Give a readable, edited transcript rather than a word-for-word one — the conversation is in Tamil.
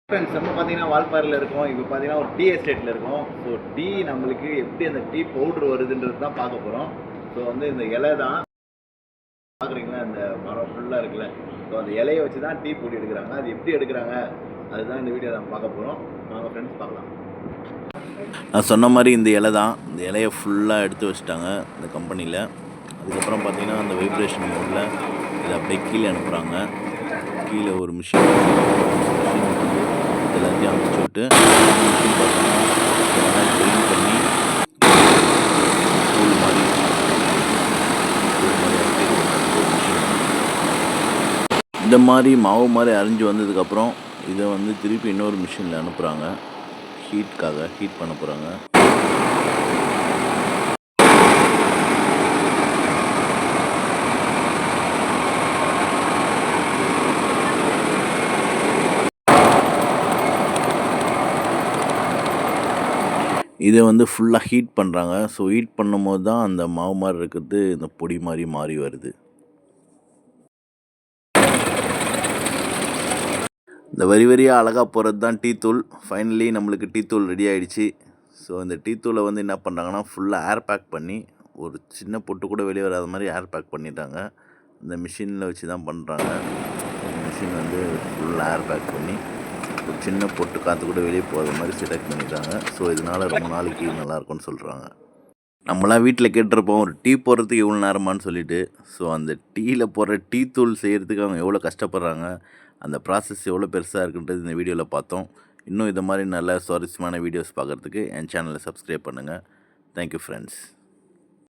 ஃப்ரெண்ட்ஸ் நம்ம பார்த்தீங்கன்னா வால்பாறையில் இருக்கோம். இப்போ பார்த்தீங்கன்னா ஒரு டீ எஸ்டேட்டில் இருக்கோம். ஸோ டீ நம்மளுக்கு எப்படி அந்த டீ பவுட்ரு வருதுன்றது தான் பார்க்க போகிறோம். ஸோ வந்து இந்த இலை தான் பார்க்குறீங்களா, இந்த மரம் ஃபுல்லாக இருக்குல்ல. ஸோ அந்த இலையை வச்சு தான் டீ பொடி எடுக்கிறாங்க. அது எப்படி எடுக்கிறாங்க அதுதான் இந்த வீடியோ நம்ம பார்க்க போகிறோம். வாங்க ஃப்ரெண்ட்ஸ் பார்க்கலாம். நான் சொன்ன மாதிரி இந்த இலை தான். இந்த இலையை ஃபுல்லாக எடுத்து வச்சுட்டாங்க இந்த கம்பெனியில். அதுக்கப்புறம் பார்த்தீங்கன்னா அந்த வைப்ரேஷன் மோடில் இதை அப்படியே கீழே அனுப்புகிறாங்க. கீழே ஒரு மிஷின் எல்லாத்தையும் அனுப்பிச்சி விட்டு மிஷின் பார்த்தீங்கன்னா க்ளீன் பண்ணி தூள் மாதிரி இந்த மாதிரி மாவு மாதிரி அரைஞ்சி வந்ததுக்கப்புறம் இதை வந்து திருப்பி இன்னொரு மிஷினில் அனுப்புகிறாங்க. ஹீட்காக ஹீட் பண்ண போகிறாங்க. இதை வந்து ஃபுல்லாக ஹீட் பண்ணுறாங்க. ஸோ ஹீட் பண்ணும்போது தான் அந்த மாவு மாதிரி இருக்கிறது இந்த பொடி மாதிரி மாறி வருது. இந்த வரியாக அழகாக போகிறது தான் டீ தூள். ஃபைனலி நம்மளுக்கு டீ தூள் ரெடி ஆகிடுச்சு. ஸோ இந்த டீ தூளை வந்து என்ன பண்ணுறாங்கன்னா ஃபுல்லாக ஏர் பேக் பண்ணி ஒரு சின்ன பொட்டு கூட வெளியே வராத மாதிரி ஏர் பேக் பண்ணிட்டாங்க. இந்த மிஷினில் வச்சு தான் பண்ணுறாங்க. மிஷின் வந்து ஃபுல்லாக ஏர் பேக் பண்ணி ஒரு சின்ன பொட்டு காற்று கூட வெளியே போகாத மாதிரி செலக்ட் பண்ணிட்டாங்க. ஸோ இதனால் ரொம்ப நாளைக்கு நல்லாயிருக்கும்னு சொல்கிறாங்க. நம்மளாம் வீட்டில் கேட்டிருப்போம் ஒரு டீ போடுறதுக்கு எவ்வளோ நேரமானு சொல்லிட்டு. ஸோ அந்த டீயில் போடுற டீ தூள் செய்கிறதுக்கு அவங்க எவ்வளோ கஷ்டப்படுறாங்க, அந்த ப்ராசஸ் எவ்வளோ பெருசாக இருக்குன்றது இந்த வீடியோவில் பார்த்தோம். இன்னும் இது மாதிரி நல்ல சுவாரஸ்யமான வீடியோஸ் பார்க்குறதுக்கு என் சேனலை சப்ஸ்கிரைப் பண்ணுங்கள். Thank you friends.